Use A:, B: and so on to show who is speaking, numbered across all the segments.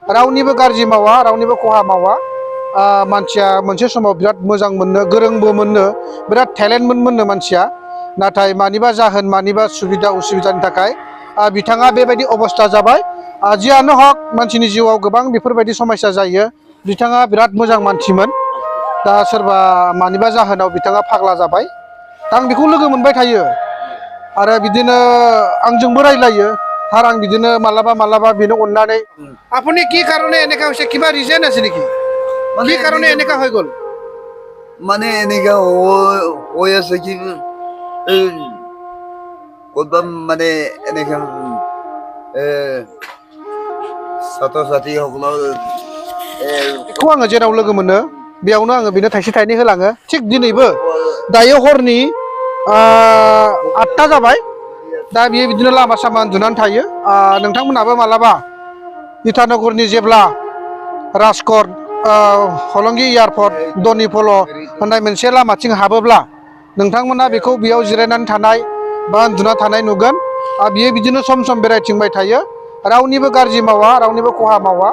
A: रावनिबो गाज्रि मावा रावनिबो खहा मावा मानसिया मोनसे समाव बिराद मोजां मोननो गोरोंबो मोननो बिराद टेलेन्टमोन मोननो मानसिया नाथाय मानिबा जाहोन मानिबा सुबिदा उसुबिदानि थाखाय बिथाङा बेबायदि अबस्था जाबाय जियानो हक मानसिनि जिउआव गोबां बेफोरबायदि समस्या जायो बिथाङा बिराद मोजां मानसिमोन दा सोरबा मानिबा जाहोनाव बिथाङा फाग्ला जाबाय दा आं बेखौ लोगो मोनबाय थायो आरो बिदिनो आंजोंबो रायलायो আর আং বিদিनो মালাবা মালাবা বিনো অননাनै আপনি কি কারণে এনেকা হইছে কিবা রিজন আছে নেকি কি কারণে এনেকা হই গল
B: মানে এনেকা ওই আছে কি কদম মানে এনেকা ছাত্ৰ ছাত্ৰী সকলৰ
A: बेखौ आङो जेराव लोगो मोनो बेयावनो आङो बिनो थाइसे थाइनै होलाङो थिग दिनैबो दायो हरनि 8टा जाबाय दा बियो बिदिनो लामा सामा उन्दुनानै थायो नोंथांमोनाबो मालाबा इटानगरनि जेब्ला राजकट हलंगी एयारपर्ट दनि फल होननाय मोनसे लामाथिं हाबोब्ला नोंथांमोना बेखौ बेयाव जिरायनानै थानाय बा उन्दुना थानाय नुगोन बियो बिदिनो सम सम बेरायथिंबाय थायो रावनिबो गाज्रि मावा रावनिबो खहा मावा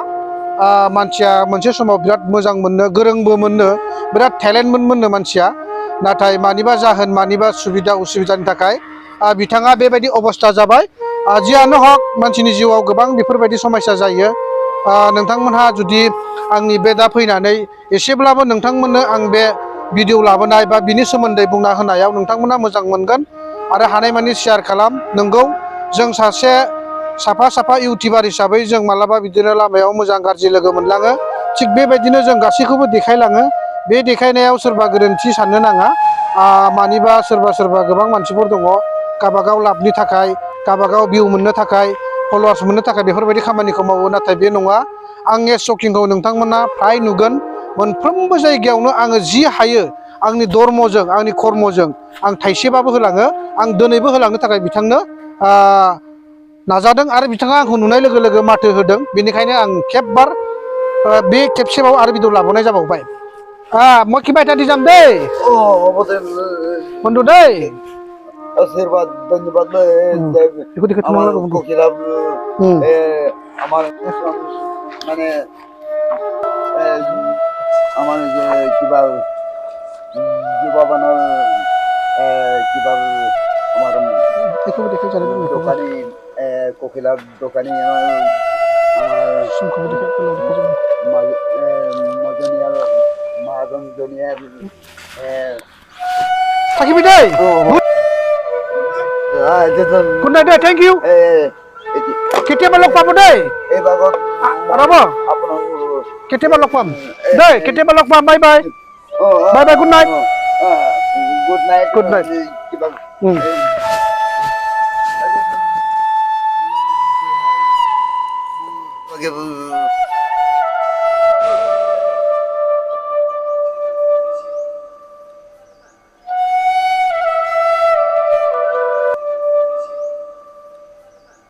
A: मानसिया मोनसे समाव बिराद मोजां मोननो गोरोंबो मोननो बिराद टेलेन्टमोन मोननो मानसिया नाथाय मानिबा जाहोन मानिबा सुबिदा उसुबिदानि थाखाय बिथाङा बेबायदि अबस्था जाबाय जियानो हक मानसिनि जिउआव गोबां बेफोरबायदि समस्या जायो नोंथांमोनहा जुदि आंनि बे दा फैनानै एसेब्लाबो नोंथांमोननो आं बे भिडिअ लाबोनाय बा बिनि सोमोन्दै बुंना होनायाव नोंथांमोना मोजां मोनगोन आरो हानायमानि शेयार खालाम नंगौ जों सासे साफा इउटिउबार हिसाबै जों मालाबा बिदिनो लामायाव मोजां गाज्रि लोगो मोनलाङो थिग बेबायदिनो जों गासैखौबो देखायलाङो बे देखायनायाव सोरबा गोरोन्थि साननो नाङा मानिबा सोरबा गोबां मानसिफोर दङ गाबागाव लाबनि थाखाय गाबागाव भिउ मोननो थाखाय फलोवार्स मोननो थाखाय बेफोरबायदि खामानिखौ मावो नाथाय बे नङा आंनि शकिंखौ नोंथांमोना फ्राय नुगोन मोनफ्रोमबो जायगायावनो आङो जि हायो आंनि धर्मजों आंनि कर्मजों आं थाइसेबाबो होलाङो आं दिनैबो होलांनो थाखाय बिथांनो नाजादों आरो बिथाङा आंखौ नुनाय लोगो लोगो माथो होदों बेनिखायनो आं खेबबार बे खेबसेबाव आरो भिडिअ लाबोनाय जाबावबाय মই কিবা এটা দি যাম দেই বন্ধু দেই
B: आशीर्वाद धन्यवाद
A: একো দেখে তোমাক লাগব বন্ধু
B: কোকিলাম আমার মানে আমার যে কিবা যুববানৰ কিবা আমার
A: একো দেখে জানি না
B: দোকানী কোকিলার দোকানী
A: সংখ্যা দেখে পেলো দেখে
B: মজনীয়ার মহাজন জনীয়ার
A: থাকিবি দেই গুড নাইট দেই থ্যাংক ইউ কেতিয়াবা লগ পাব দেই
B: এই ভাগত
A: ৰ'ব কেতিয়াবা লগ পাম দেই কেতিয়াবা লগ পাম bye bye bye bye good night
B: good night কিবা